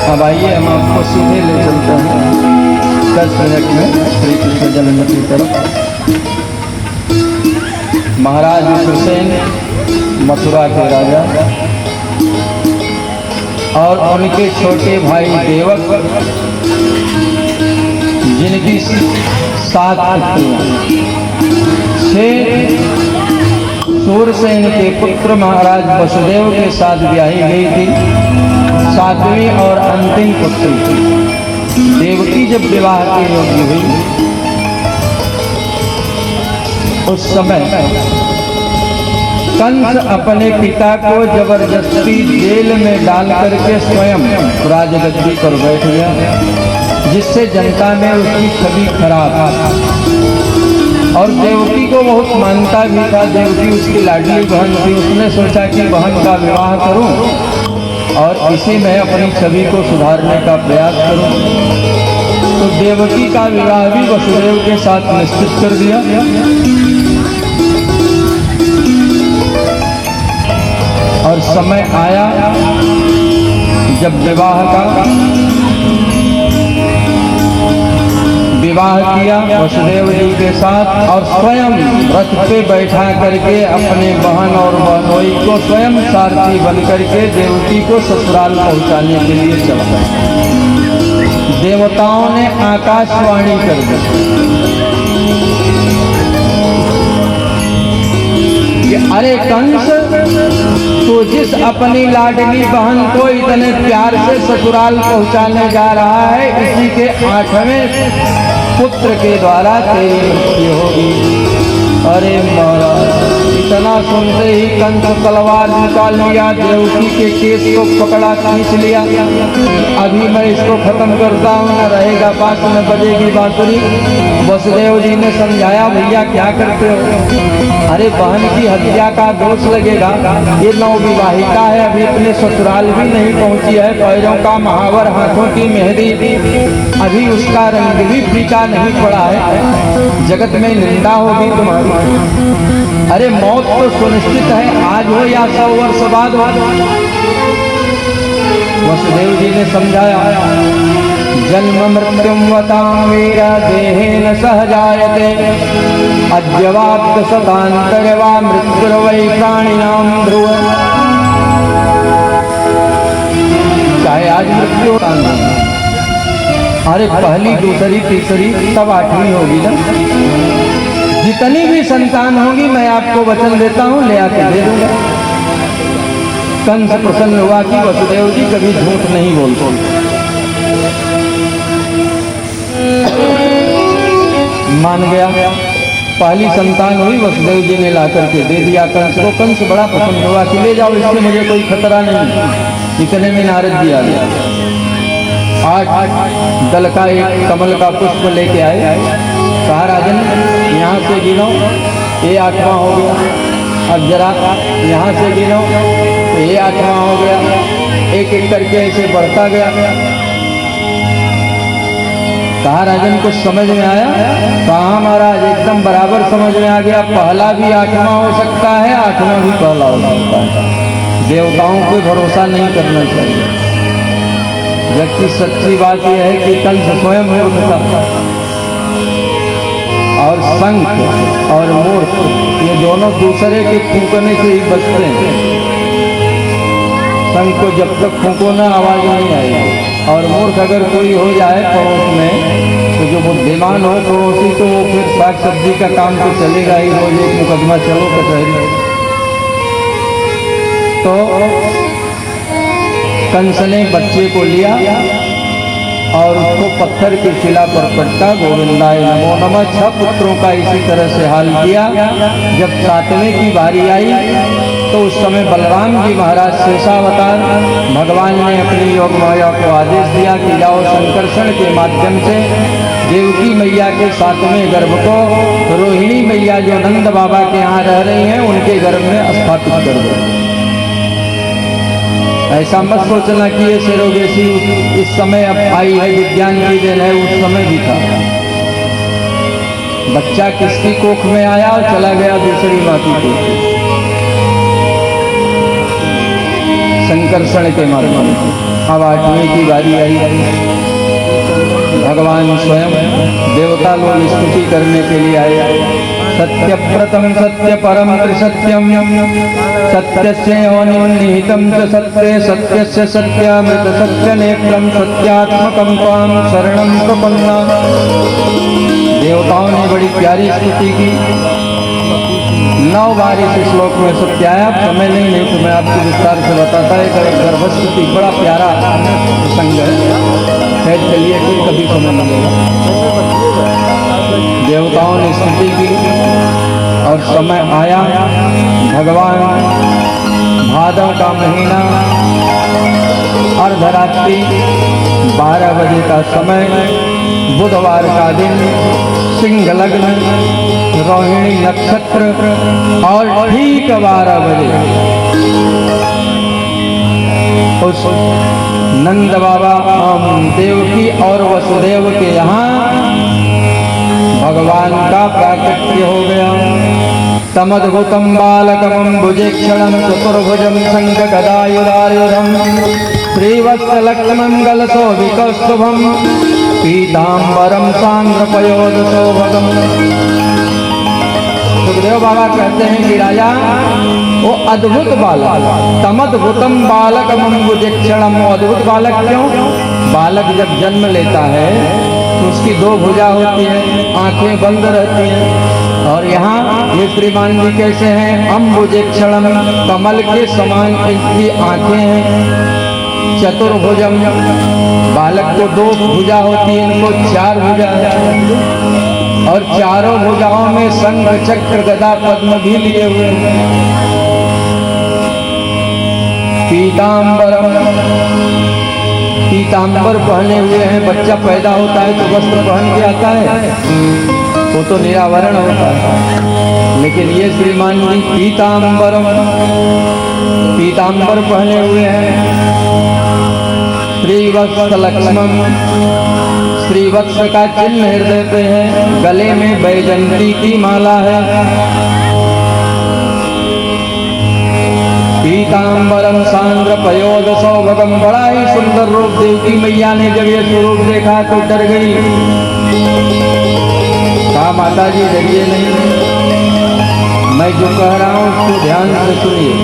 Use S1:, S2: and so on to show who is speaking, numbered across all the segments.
S1: अब आइए हम आपको सीधे ले चलते हैं 10 मिनट में श्री कृष्ण जन्म की तरफ। महाराज हुसैन मथुरा के राजा और उनके छोटे भाई देवक, जिनकी 7 पुत्रियां, 6 सूरसेन के पुत्र महाराज वसुदेव के साथ ब्याही गई थी। 7वीं और अंतिम पुत्री देवकी जब विवाह की योग्य हुई, उस समय कंस अपने पिता को जबरदस्ती जेल में डाल करके स्वयं राजगद्दी पर बैठ गया, जिससे जनता में उसकी छवि खराब। और देवकी को बहुत मानता भी था, देवकी उसकी लाडली बहन थी। उसने सोचा कि बहन का विवाह करूं और इसी में अपनी छवि को सुधारने का प्रयास करूं। तो देवकी का विवाह भी वसुदेव के साथ निश्चित कर दिया। और समय आया जब विवाह किया वसुदेव जी के साथ, और स्वयं रथ पे बैठा करके अपने बहन और बहनोई को स्वयं सारथी बन करके देवकी को ससुराल पहुंचाने के लिए चला। देवताओं ने आकाशवाणी कर दी कि अरे कंस, तो जिस अपनी लाडली बहन को इतने प्यार से ससुराल पहुंचाने जा रहा है, इसी के 8वें पुत्र के द्वारा तेरी मृत्यु होगी। अरे महाराज, इतना सुनते ही कंस तलवार निकाल लिया, देवकी के केस को पकड़ा, खींच लिया। अभी मैं इसको खत्म करता हूँ, न रहेगा बात, न बजेगी बांसुरी। वसुदेव जी ने समझाया, भैया क्या करते हो? अरे बहन की हत्या का दोष लगेगा, ये नवविवाहिता है, अभी अपने ससुराल भी नहीं पहुंची है, पैरों का महावर, हाथों की मेहंदी, अभी उसका रंग भी फीका नहीं पड़ा है, जगत में निंदा होगी तुम्हारी। अरे मौत तो सुनिश्चित है, आज हो या 100 वर्ष बाद हो। वसुदेव जी ने समझाया, जन्म मृत्युम वतां वीर देहेन सह जायते, अद्यवाप्त शतान्तर्वा मृत्युर्वै प्राणिनां ध्रुव। चाहे आज मृत्यु हो, अरे पहली, दूसरी, तीसरी, तब 8वीं होगी ना। जितनी भी संतान होगी मैं आपको वचन देता हूं, ले आके दे दूंगा। कंस प्रसन्न हुआ कि वसुदेव जी कभी झूठ नहीं बोलते। मान गया, पहली संतान हुई, वसुदेव जी ने ला करके दे दिया कंस को। कंस बड़ा प्रसन्न हुआ कि ले जाओ, इससे मुझे कोई खतरा नहीं। इतने में नारद जी आ गया, 8 दल का एक कमल का पुष्प लेके आए। कहा, राजन यहाँ से गिनो, ये 8वां हो गया, अब जरा यहाँ से गिनो, तो ये 8वां हो गया। एक एक करके ऐसे बढ़ता गया। कहा, राजन कुछ समझ में आया? कहा, महाराज एकदम बराबर समझ में आ गया, पहला भी 8वां हो सकता है, 8वां भी पहला हो सकता है। देवताओं पे भरोसा नहीं करना चाहिए, जबकि सच्ची बात यह है कि कंस स्वयं मूर्ख था, और शंख और मूर्ख ये दोनों दूसरे के फूंकने से ही बचते हैं। शंख को जब तक फूंको ना आवाज नहीं आएगी, और मूर्ख अगर कोई हो जाए पड़ोस में, तो जो बुद्धिमान हो पड़ोसी, तो वो फिर साग सब्जी का काम तो चलेगा ही, रोज एक मुकदमा चलो कचहरी। तो कंस ने बच्चे को लिया और उसको पत्थर की शिला पर पटका, गोविंदाय नमो नमः। 6 पुत्रों का इसी तरह से हाल किया। जब 7वें की बारी आई तो उस समय बलराम जी महाराज शेषावतार, भगवान ने अपनी योग माया को आदेश दिया कि जाओ संकर्षण के माध्यम से देवकी मैया के 7वें गर्भ को रोहिणी मैया जो नंद बाबा के यहाँ रह रही हैं उनके गर्भ में स्थापित कर दो। ऐसा मत सोचना कि ये सेरोगेसी इस समय अब आई है, विज्ञान की देन है, उस समय भी था। बच्चा किसकी कोख में आया और चला गया दूसरी माँ की कोख में, संकर्षण के माध्यम से। अब 8वीं की बारी आई, भगवान स्वयं देवता लोग स्तुति करने के लिए आए। सत्य प्रथम सत्य परम त्रिसत्यम, सत्यस्य योनिं निहितं च सत्ये, सत्यस्य सत्यामृत सत्य नेत्रं, सत्यात्मकं त्वां शरणं प्रपन्ना। देवताओं ने बड़ी प्यारी स्तुति की। 9 बार इस श्लोक में सत्य आया। समय नहीं तो मैं आपको विस्तार से बताता है। गर्भस्तुति बड़ा प्यारा प्रसंग है, चलिए कोई कभी समय मिलेगा। देवताओं ने स्तुति की और समय आया। भगवान भादव का महीना, अर्धरात्रि 12 बजे का समय, बुधवार का दिन, सिंह लग्न, रोहिणी नक्षत्र, और ठीक 12 बजे उस नंद बाबा देवकी और वसुदेव के यहाँ भगवान का प्राकट्य हो गया। तमद्भुतं बालकमम्बुजेक्षणं चतुर्भुजं शङ्खगदायुधायुधं, श्रीवत्सलक्ष्मङ्गलशोभिकौस्तुभं, पीताम्बरं सान्द्रपयोधशोभगम्। सुखदेव बाबा कहते हैं कि राजा वो अद्भुत बालक, तमद्भुतम बालकमम्बुजेक्षणं, वो अद्भुत बालक क्यों? बालक जब जन्म लेता है तो उसकी 2 भुजा होती है, आंखें बंद रहती हैं। और यहाँ ये श्रीमान जी कैसे हैं? अम्बुजेक्षणम, कमल के समान इनकी आंखें हैं। चतुर्भुजम, बालक को 2 भुजा होती है, इनको 4 भुजा है। और चारों भुजाओं में शंख चक्र गदा पद्म भी लिए हुए हैं। पीताम्बरम, पीताम्बर पहने हुए हैं। बच्चा पैदा होता है तो वस्त्र पहन के आता है, वो तो निरावरण होता है, लेकिन ये श्रीमान जी पीताम्बरम, पीताम्बर पहने हुए हैं। श्रीवत्स लक्ष्मण, श्रीवत्स का चिन्ह हृदय पे है, गले में बैजंती की माला है। पीताम्बरम सांद्र पयोद सौभगम, बड़ा ही सुंदर रूप। देवकी मैया ने जब ये स्वरूप देखा तो डर गई। कहा माता जी डरिए नहीं, मैं जो कह रहा हूँ उसको ध्यान से सुनिए।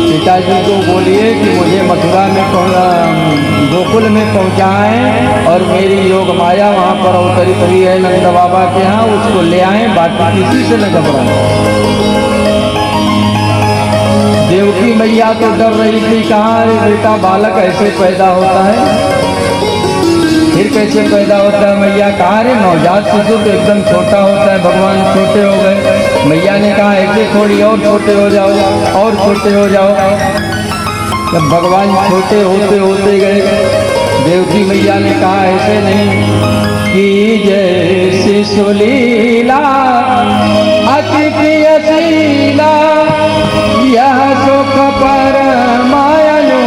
S1: पिताजी को बोलिए कि मुझे मथुरा में गोकुल में पहुँचाएं और मेरी योग माया वहाँ पर अवतरित हुई है नंद बाबा के यहाँ, उसको ले आए, बाकी किसी से न घबराएं। देवकी मैया तो डर रही थी, कहाँ अरे बेटा बालक ऐसे पैदा होता है, फिर कैसे पैदा होता है। मैया कहा अरे नवजात शिशु तो एकदम छोटा होता है, भगवान छोटे हो गए। मैया ने कहा ऐसे थोड़ी, और छोटे हो जाओ और छोटे हो जाओ। जब भगवान छोटे होते होते गए, देवकी मैया ने कहा ऐसे नहीं, कि जैसी सुलीला अति प्रियशीला, यह सुख परमायनो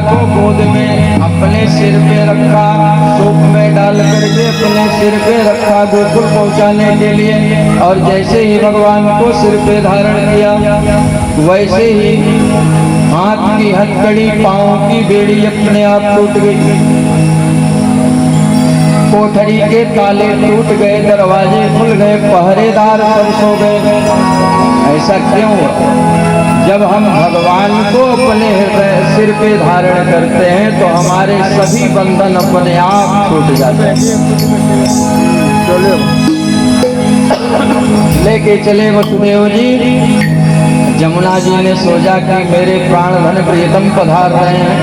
S1: को गोद में अपने सिर पे रखा, सूप में डाल करके अपने सिर पे रखा गोकुल पहुंचाने के लिए। और जैसे ही भगवान को सिर पे धारण किया, वैसे ही हाथ की हथकड़ी, पांव की बेड़ी अपने आप टूट गई, कोठरी के ताले टूट गए, दरवाजे खुल गए, पहरेदार सब सो गए। ऐसा क्यों हुआ? जब हम भगवान को अपने हृदय सिर पे धारण करते हैं तो हमारे सभी बंधन अपने आप छूट जाते हैं। लेके चले वसुदेव जी। जमुना जी ने सोचा कि मेरे प्राण धन प्रियतम पधार रहे हैं,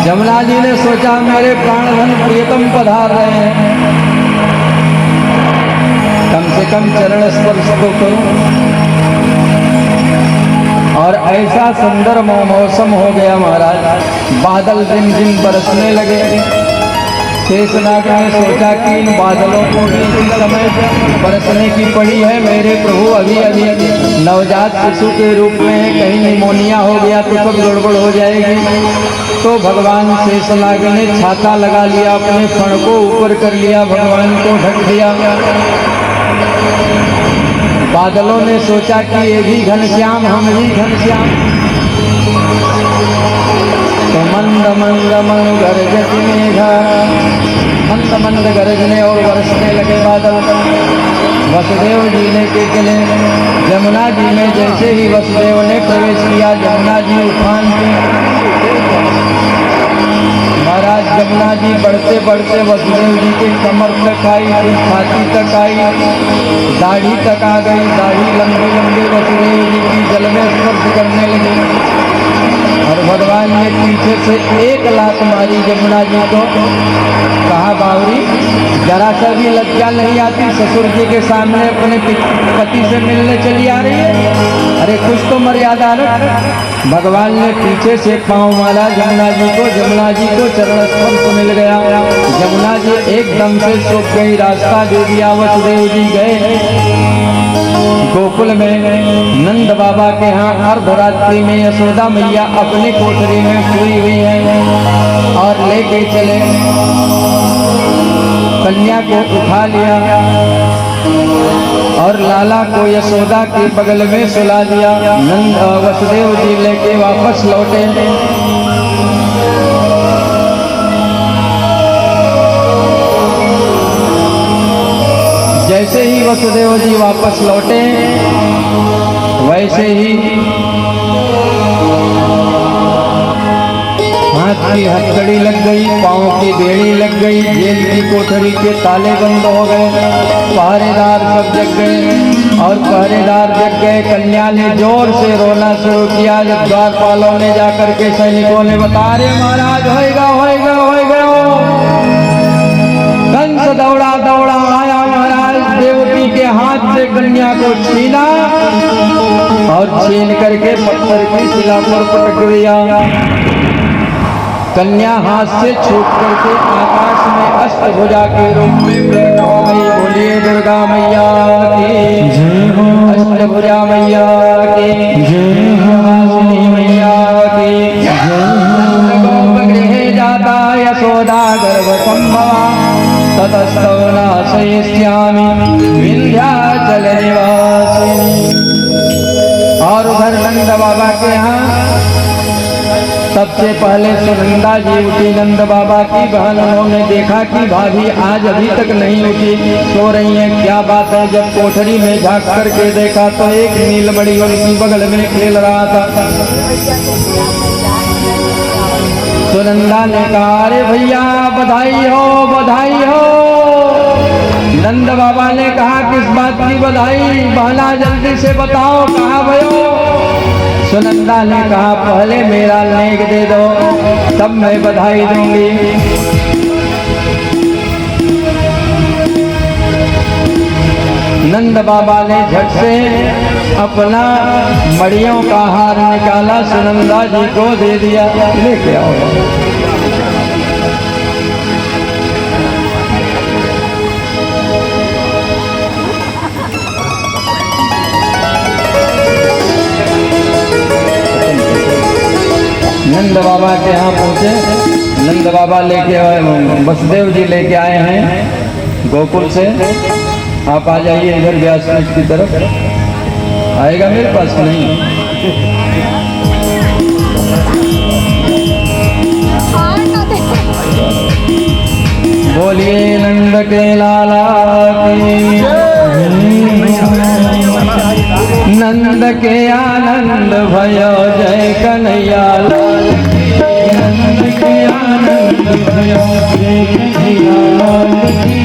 S1: जमुना जी ने सोचा मेरे प्राणधन प्रियतम पधार रहे हैं, कम से कम चरण स्पर्श तो करूं। और ऐसा सुंदर मौसम हो गया महाराज, बादल दिन दिन बरसने लगे। शेषनाग ने सोचा कि इन बादलों को भी इसी समय बरसने की पड़ी है। मेरे प्रभु अभी अभी नवजात शिशु के रूप में है, कहीं निमोनिया हो गया तो सब गड़बड़ हो जाएगी। तो भगवान शेषनाग ने छाता लगा लिया, अपने फण को ऊपर कर लिया, भगवान को ढक दिया। बादलों ने सोचा कि ये भी घनश्याम, हम भी घनश्याम। तो मंद मंद मन गरजति मेघा, मंद मंद गरजने और बरसने लगे बादल। वसुदेव जी लेके चले यमुना जी में। जैसे ही वसुदेव ने प्रवेश किया यमुना जी उफान पे। महाराज यमुना जी बढ़ते बढ़ते वसुदेव जी के कमर तक आई, फिर छाती तक आई, दाढ़ी तक आ गई। दाढ़ी लंबी लंबी वसुदेव जी की जल में स्पर्श करने लगी। और भगवान ने पीछे से एक लात मारी यमुना जी को। कहा बावरी, जरा सा भी लज्जा नहीं आती, ससुर जी के सामने अपने पति से मिलने चली आ रही है? अरे कुछ तो मर्यादा रख। भगवान ने पीछे से पाँव मारा यमुना जी को। यमुना जी को चरण स्पर्श मिल गया। यमुना जी एकदम से सूख गई, रास्ता दे दिया। वसुदेव जी गए गोकुल में नंद बाबा के यहाँ। अर्धरात्रि में यशोदा मैया अपनी कोठरी में सोई हुई है और लेके चले कन्या को उठा लिया और लाला को यशोदा के बगल में सुला दिया। नंद वसुदेव जी लेके वापस लौटे। जैसे ही वसुदेव जी वापस लौटे वैसे ही हाथ की हथकड़ी लग गई, पाँव की बेड़ी लग गई, जेल की कोठरी के ताले बंद हो गए, पहरेदार सब जग गए। और पहरेदार जग गए, कन्या ने जोर से रोना शुरू किया। जब द्वारपालों ने जाकर के सैनिकों ने बता रहे महाराज होएगा होएगा होएगा। कंस दौड़ा दौड़ा आया, महाराज देवकी के हाथ से कन्या को छीना और छीन करके पत्थर की शिला पर पटक दिया। कन्या हाथ से छूट करके आकाश में अष्टभुजा के रूप में प्रकट हो गई। बोलिए दुर्गा मैया की जय हो, अष्टभुजा मैया की जय हो, वासुदेव मैया की जय हो। गोपगृहे जाता यशोदा गर्भसंभवा, ततस्तौ नाशयिष्यामि विंध्याचल निवासिनी। और उधर नंद बाबा के यहाँ सबसे पहले सुनंदा जी उठी, नंद बाबा की बहन। उन्होंने देखा कि भाभी आज अभी तक नहीं उठी, सो रही है, क्या बात है। जब कोठरी में झांक करके देखा तो एक नीलमणि उनकी बगल में खेल रहा था। सुनंदा ने कहा अरे भैया बधाई हो बधाई हो। नंद बाबा ने कहा किस बात की बधाई, बहना जल्दी से बताओ कहाँ भयो। सुनंदा ने कहा पहले मेरा नेक दे दो तब मैं बधाई दूंगी। नंद बाबा ने झट से अपना मड़ियों का हार निकाला, सुनंदा जी को दे दिया। लेके आओ। नंद बाबा के यहाँ पहुँचे। नंद बाबा लेके वसुदेव जी लेके आए हैं गोकुल से। आप आ जाइए इधर व्यासपीठ की तरफ। आएगा मेरे पास नहीं? बोलिए नंद के लाला की, नंद के आनंद भयो जय कन्हैया लाल की, नंद के आनंद भयो जय कन्हैया लाल की,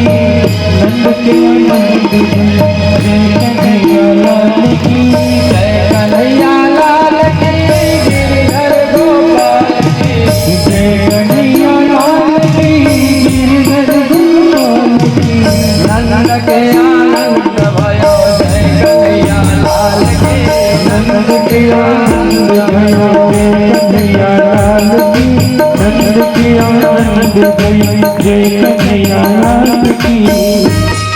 S1: नंद के आनंद भयो जय कन्हैया लाल की, जय कन्हैया लाल की, गिरधर गोपाल की, जय कन्हैया लाल की, गिरधर गोपाल की, नंद के आनंद भयो जय कन्हैया लाल की, नंद के आनंद भयो जय कन्हैया लाल की, नंद
S2: नंद की आनंद गई जय कन्हैया लाल की।